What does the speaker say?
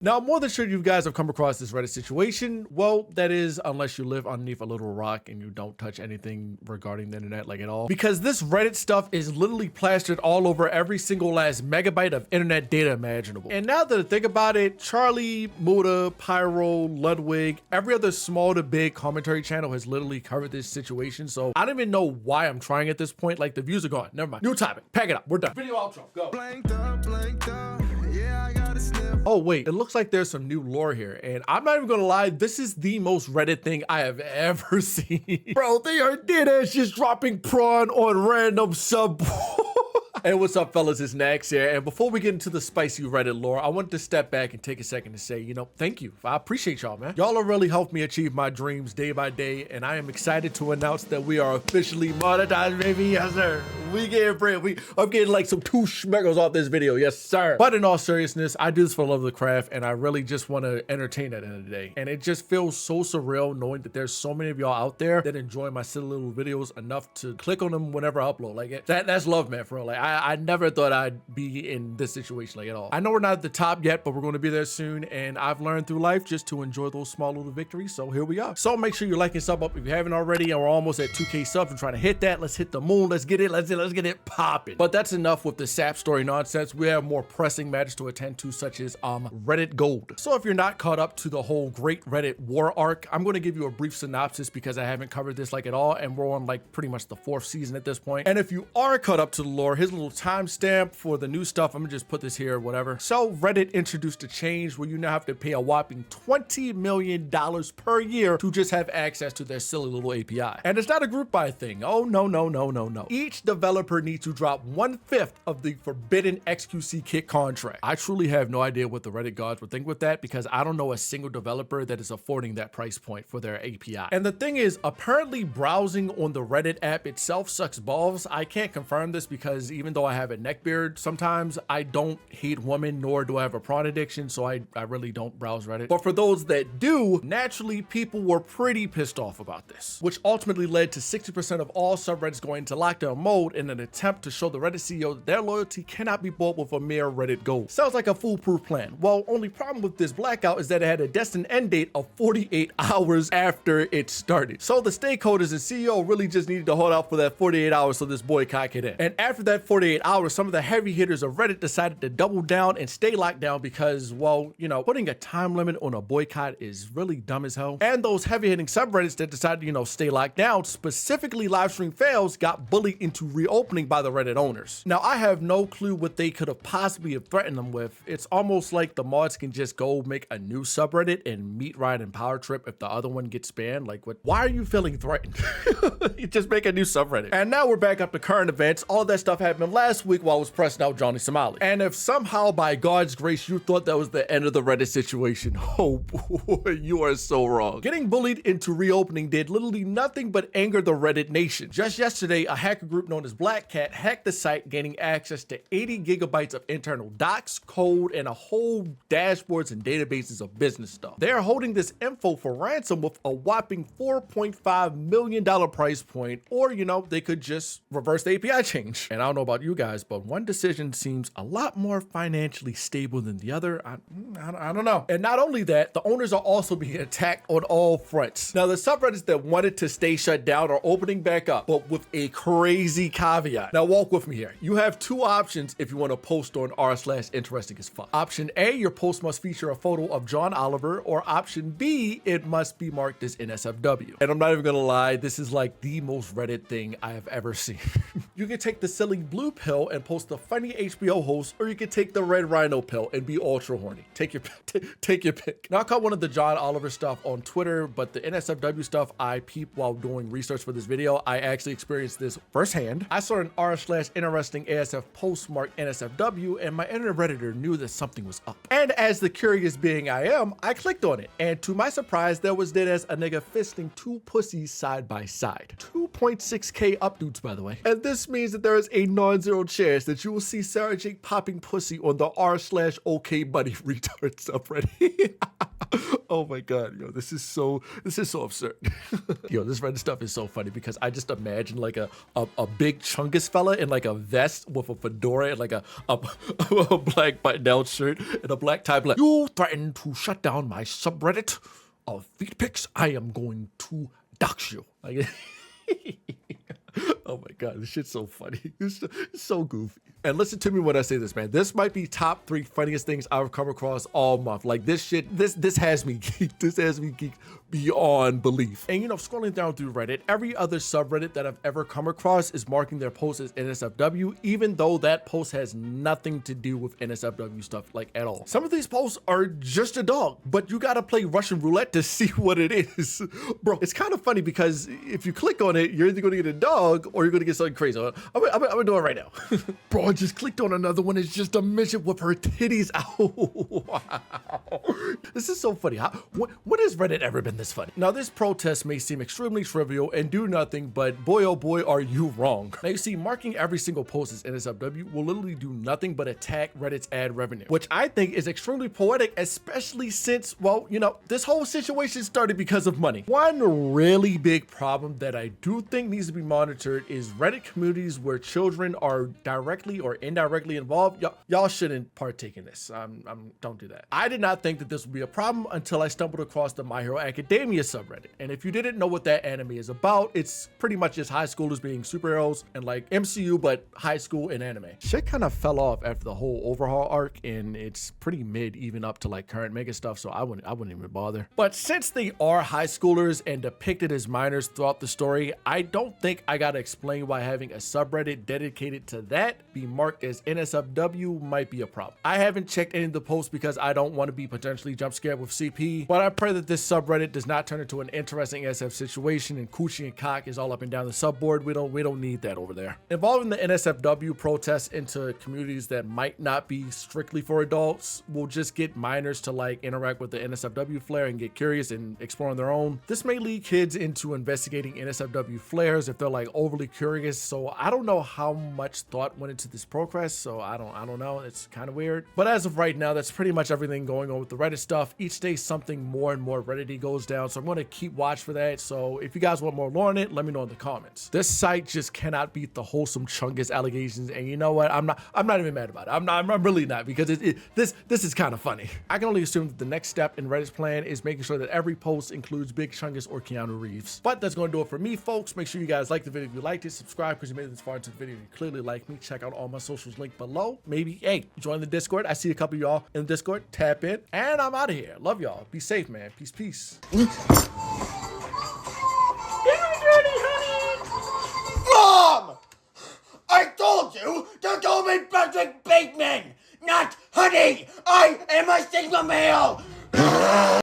Now, I'm more than sure you guys have come across this Reddit situation. Well, that is, unless you live underneath a little rock and you don't touch anything regarding the internet like at all. Because this Reddit stuff is literally plastered all over every single last megabyte of internet data imaginable. And now that I think about it, Charlie, Muda, Pyro, Ludwig, every other small to big commentary channel has literally covered this situation. So I don't even know why I'm trying at this point. Like, the views are gone. Never mind. New topic. Pack it up. We're done. Video outro. Go. Blanked up. Yeah, I got a sniff. Oh wait, it looks like there's some new lore here, and I'm not even gonna lie, this is the most Reddit thing I have ever seen. Bro, they are dead ass just dropping prawn on random sub. Hey, what's up, fellas? It's Nax here, and before we get into the spicy Reddit lore, I wanted to step back and take a second to say, thank you. I appreciate y'all, man. Y'all have really helped me achieve my dreams day by day, and I am excited to announce that we are officially monetized, baby. Yes, sir. We getting bread. I'm getting like some 2 schmeckles off this video. Yes, sir. But in all seriousness, I do this for the love of the craft, and I really just want to entertain at the end of the day. And it just feels so surreal knowing that there's so many of y'all out there that enjoy my silly little videos enough to click on them whenever I upload. Like, that's love, man, for real. Like, I never thought I'd be in this situation like at all. I know we're not at the top yet, but we're going to be there soon, and I've learned through life just to enjoy those small little victories. So here we are. So make sure you like and sub up if you haven't already, and we're almost at 2K subs. I'm trying to hit that. Let's hit the moon. Let's get it. Let's get it popping. But that's enough with the sap story nonsense. We have more pressing matters to attend to, such as Reddit Gold. So if you're not caught up to the whole great Reddit war arc, I'm going to give you a brief synopsis because I haven't covered this like at all, and we're on like pretty much the 4th season at this point. And if you are caught up to the lore, here's a little timestamp for the new stuff. I'm gonna just put this here, whatever. So Reddit introduced a change where you now have to pay a whopping $20 million per year to just have access to their silly little API. And it's not a group buy thing. Oh, no. Each developer needs to drop 1/5 of the forbidden XQC kit contract. I truly have no idea what the Reddit gods would think with that, because I don't know a single developer that is affording that price point for their API. And the thing is, apparently browsing on the Reddit app itself sucks balls. I can't confirm this because even though I have a neckbeard, sometimes I don't hate women, nor do I have a prawn addiction, so I really don't browse Reddit. But for those that do, naturally people were pretty pissed off about this, which ultimately led to 60% of all subreddits going into lockdown mode in an attempt to show the Reddit CEO that their loyalty cannot be bought with a mere Reddit gold. Sounds like a foolproof plan. Well, only problem with this blackout is that it had a destined end date of 48 hours after it started. So the stakeholders and CEO really just needed to hold out for that 48 hours so this boycott could end. And after that 48 hours, some of the heavy hitters of Reddit decided to double down and stay locked down because, well, putting a time limit on a boycott is really dumb as hell. And those heavy hitting subreddits that decided to, stay locked down, specifically livestream fails, got bullied into reopening by the Reddit owners. Now, I have no clue what they could have possibly have threatened them with. It's almost like the mods can just go make a new subreddit and meet Ryan and Power Trip if the other one gets banned. Like, what? Why are you feeling threatened? You just make a new subreddit. And now we're back up to current events. All that stuff happened last week while I was pressing out Johnny Somali. And if somehow by God's grace you thought that was the end of the Reddit situation, oh boy, you are so wrong. Getting bullied into reopening did literally nothing but anger the Reddit nation. Just yesterday, a hacker group known as Blackout hacked the site, gaining access to 80 gigabytes of internal docs, code, and a whole dashboards and databases of business stuff. They are holding this info for ransom with a whopping $4.5 million price point, or they could just reverse the API change. And I don't know about you guys, but one decision seems a lot more financially stable than the other. I don't know. And not only that, the owners are also being attacked on all fronts. Now, the subreddits that wanted to stay shut down are opening back up, but with a crazy caveat. Now, walk with me here. You have 2 options if you want to post on r/interesting as fuck. Option A, your post must feature a photo of John Oliver, or option B, it must be marked as NSFW. And I'm not even gonna lie, this is like the most Reddit thing I have ever seen. You can take the silly blue pill and post a funny HBO host, or you can take the red rhino pill and be ultra horny. Take your pick. Now, I caught one of the John Oliver stuff on Twitter, but the NSFW stuff I peeped while doing research for this video. I actually experienced this firsthand. I saw an r/interesting ASF post marked NSFW, and my inner Redditor knew that something was up. And as the curious being I am, I clicked on it, and to my surprise, there was dead as a nigga fisting 2 pussies side by side. 2.6K up dudes, by the way. And this means that there is a non-zero chance that you will see Sarah Jake popping pussy on the r/OK buddy retard subreddit. Oh my God, yo, this is so absurd. Yo, this Reddit stuff is so funny because I just imagine like a big chungus fella in like a vest with a fedora and like a black button-down shirt and a black tie, like, you threatened to shut down my subreddit of feet pics. I am going to dox you. Like, oh my God, this shit's so funny. It's so goofy. And listen to me when I say this, man. This might be top 3 funniest things I've come across all month. Like this shit, this has me geeked. This has me geeked beyond belief. And you know, scrolling down through Reddit, every other subreddit that I've ever come across is marking their post as NSFW, even though that post has nothing to do with NSFW stuff, like at all. Some of these posts are just a dog, but you gotta play Russian roulette to see what it is. Bro, it's kind of funny because if you click on it, you're either gonna get a dog or you're gonna get something crazy. I'm gonna do it right now. Bro, I just clicked on another one. It's just a midget with her titties out. Wow. This is so funny. When has Reddit ever been this funny? Now, this protest may seem extremely trivial and do nothing, but boy, oh boy, are you wrong. Now, you see, marking every single post as NSFW will literally do nothing but attack Reddit's ad revenue, which I think is extremely poetic, especially since, well, you know, this whole situation started because of money. One really big problem that I do think needs to be monitored is Reddit communities where children are directly or indirectly involved. Y'all shouldn't partake in this. Don't do that. I did not think that this would be a problem until I stumbled across the My Hero Academia subreddit. And if you didn't know what that anime is about, it's pretty much just high schoolers being superheroes and like MCU, but high school and anime. Shit kind of fell off after the whole overhaul arc, and it's pretty mid even up to like current mega stuff, so I wouldn't even bother. But since they are high schoolers and depicted as minors throughout the story, I don't think I gotta explain why having a subreddit dedicated to that be marked as NSFW might be a problem. I haven't checked any of the posts because I don't want to be potentially jump scared with CP, but I pray that this subreddit does not turn into an interesting SF situation and coochie and cock is all up and down the subboard. We don't need that over there. Involving the NSFW protests into communities that might not be strictly for adults will just get minors to like interact with the NSFW flare and get curious and explore on their own. This may lead kids into investigating NSFW flares if they're like overly curious. So I don't know how much thought went into this protest, so I don't know. It's kind of weird. But as of right now, that's pretty much everything going on with the Reddit stuff. Each day something more and more Reddit-y goes down, so I'm going to keep watch for that. So if you guys want more lore on it, let me know in the comments. This site just cannot beat the wholesome chungus allegations, and you know what? I'm not even mad about it. I'm really not, because this is kind of funny. I can only assume that the next step in Reddit's plan is making sure that every post includes Big Chungus or Keanu Reeves. But that's going to do it for me, folks. Make sure you guys like the video if you liked it, subscribe because you made it this far into the video and you clearly like me. Check out all my socials linked below. Maybe, hey, join the Discord. I see a couple of y'all in the Discord. Tap in, and I'm out of here. Love y'all. Be safe, man. Peace, peace. Mom! I told you to call me Patrick Bateman, not Honey! I am a Sigma male!